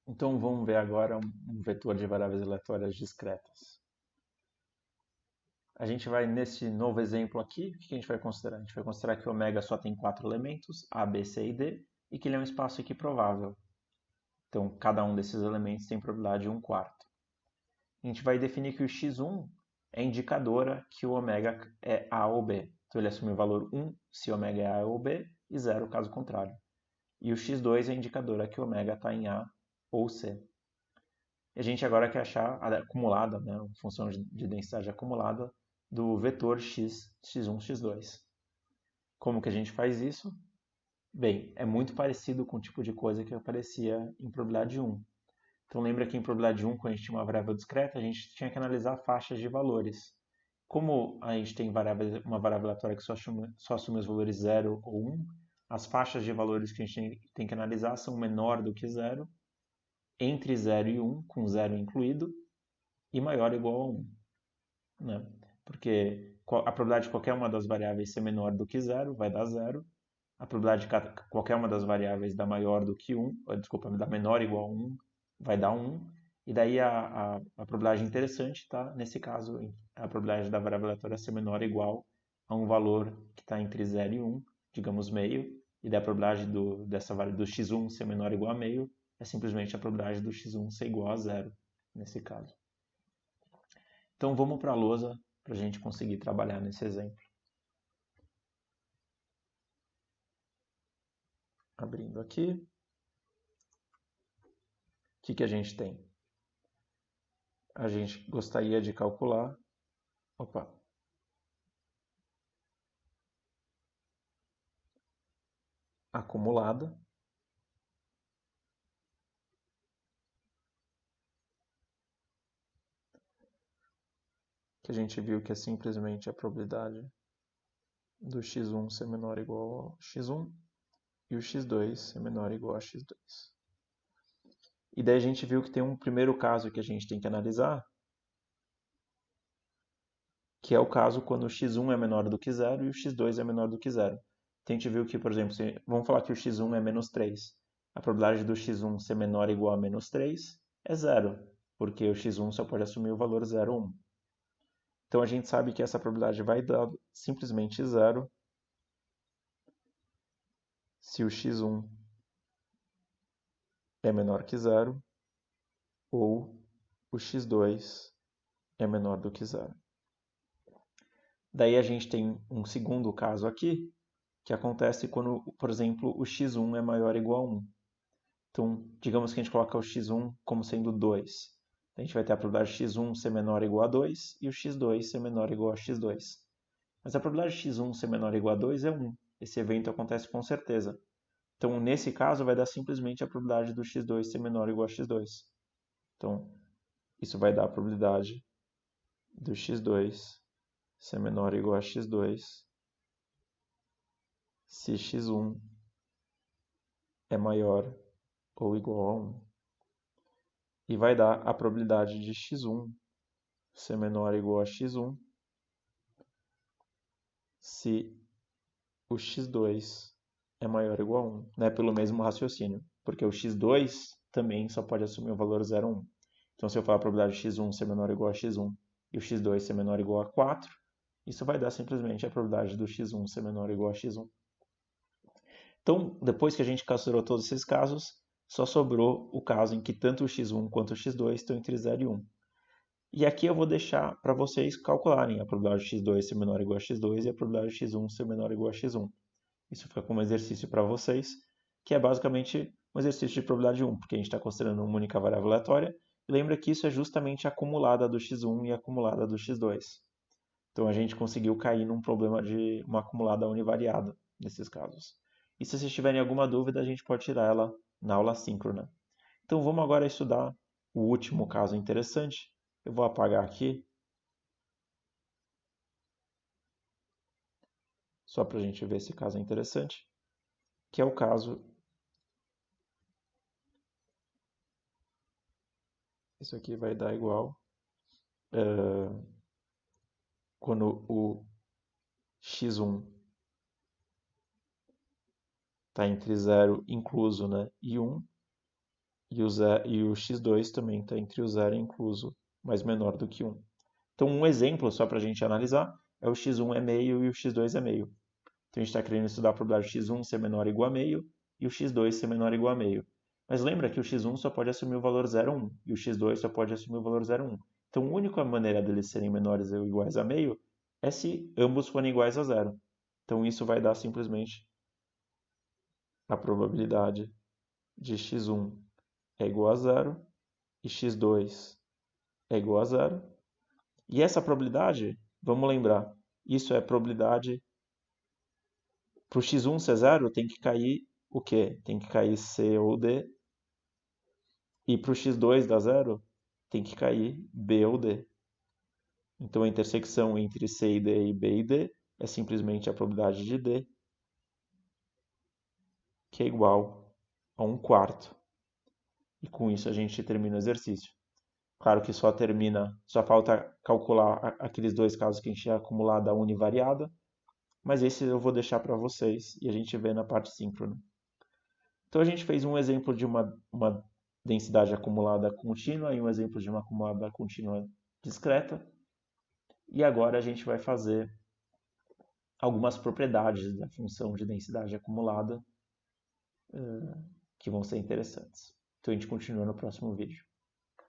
Então vamos ver agora um vetor de variáveis aleatórias discretas. A gente vai, nesse novo exemplo aqui, o que a gente vai considerar? A gente vai considerar que o ômega só tem 4 elementos, A, B, C e D, e que ele é um espaço equiprovável. Então, cada um desses elementos tem probabilidade de 1/4. A gente vai definir que o x1 é indicadora que o ômega é A ou B. Então, ele assume o valor 1 se o ômega é A ou B e 0 caso contrário. E o x2 é indicadora que o ômega está em A ou C. E a gente agora quer achar a acumulada, né, a função de densidade acumulada do vetor x, x1, x2. Como que a gente faz isso? Bem, é muito parecido com o tipo de coisa que aparecia em probabilidade 1. Então lembra que em probabilidade 1, quando a gente tinha uma variável discreta, a gente tinha que analisar faixas de valores. Como a gente tem uma variável aleatória que só assume os valores 0 ou 1, as faixas de valores que a gente tem que analisar são menor do que 0, entre 0 e 1, com 0 incluído, e maior ou igual a 1. Né? Porque a probabilidade de qualquer uma das variáveis ser menor do que 0 vai dar 0. A probabilidade de qualquer uma das variáveis dar maior do que 1, desculpa, dar menor ou igual a 1, vai dar 1. E daí a probabilidade interessante está, nesse caso, a probabilidade da variável aleatória ser menor ou igual a um valor que está entre 0 e 1, digamos meio, e daí a probabilidade do x1 ser menor ou igual a meio é simplesmente a probabilidade do x1 ser igual a 0, nesse caso. Então vamos para a lousa para a gente conseguir trabalhar nesse exemplo. Abrindo aqui. O que a gente tem? A gente gostaria de calcular. Opa! Acumulada. Que a gente viu que é simplesmente a probabilidade do x1 ser menor ou igual ao x1 e o x2 ser menor ou igual a x2. E daí a gente viu que tem um primeiro caso que a gente tem que analisar, que é o caso quando o x1 é menor do que 0 e o x2 é menor do que 0. Então a gente viu que, por exemplo, vamos falar que o x1 é menos 3. A probabilidade do x1 ser menor ou igual a menos 3 é 0, porque o x1 só pode assumir o valor 0 ou 1. Então a gente sabe que essa probabilidade vai dar simplesmente 0 se o x1 é menor que 0 ou o x2 é menor do que 0. Daí a gente tem um segundo caso aqui, que acontece quando, por exemplo, o x1 é maior ou igual a 1. Então, digamos que a gente coloca o x1 como sendo 2. A gente vai ter a probabilidade de x1 ser menor ou igual a 2 e o x2 ser menor ou igual a x2. Mas a probabilidade de x1 ser menor ou igual a 2 é 1. Esse evento acontece com certeza. Então, nesse caso, vai dar simplesmente a probabilidade do x2 ser menor ou igual a x2. Então, isso vai dar a probabilidade do x2 ser menor ou igual a x2 se x1 é maior ou igual a 1. E vai dar a probabilidade de x1 ser menor ou igual a x1 se o x2 é maior ou igual a 1, né? Pelo mesmo raciocínio, porque o x2 também só pode assumir o valor 0 ou 1. Então, se eu falar a probabilidade de x1 ser menor ou igual a x1 e o x2 ser menor ou igual a 4, isso vai dar simplesmente a probabilidade do x1 ser menor ou igual a x1. Então, depois que a gente capturou todos esses casos, só sobrou o caso em que tanto o x1 quanto o x2 estão entre 0 e 1. E aqui eu vou deixar para vocês calcularem a probabilidade de x2 ser menor ou igual a x2 e a probabilidade de x1 ser menor ou igual a x1. Isso fica como exercício para vocês, que é basicamente um exercício de probabilidade 1, porque a gente está considerando uma única variável aleatória. E lembra que isso é justamente a acumulada do x1 e a acumulada do x2. Então a gente conseguiu cair num problema de uma acumulada univariada nesses casos. E se vocês tiverem alguma dúvida, a gente pode tirar ela na aula síncrona. Então vamos agora estudar o último caso interessante. Eu vou apagar aqui, só para a gente ver esse caso interessante, que é o caso. Isso aqui vai dar igual quando o x1 está entre 0 incluso, né, e 1, e o x2 também está entre o 0 e incluso, mas menor do que 1. Então, um exemplo, só para a gente analisar, é o x1 é meio e o x2 é meio. Então, a gente está querendo estudar a probabilidade de x1 ser menor ou igual a meio e o x2 ser menor ou igual a meio. Mas lembra que o x1 só pode assumir o valor 0, 1 e o x2 só pode assumir o valor 0, 1. Então, a única maneira deles serem menores ou iguais a meio é se ambos forem iguais a 0. Então, isso vai dar simplesmente a probabilidade de x1 é igual a 0 e x2 é igual a 0. E essa probabilidade, vamos lembrar, isso é probabilidade. Para o x1 ser 0, tem que cair o quê? Tem que cair C ou D. E para o x2 dar 0, tem que cair B ou D. Então a intersecção entre C e D e B e D é simplesmente a probabilidade de D, que é igual a 1/4. E com isso a gente termina o exercício. Claro que só falta calcular aqueles dois casos que a gente tinha acumulado a univariada, mas esse eu vou deixar para vocês e a gente vê na parte síncrona. Então a gente fez um exemplo de uma densidade acumulada contínua e um exemplo de uma acumulada contínua discreta. E agora a gente vai fazer algumas propriedades da função de densidade acumulada que vão ser interessantes. Então a gente continua no próximo vídeo.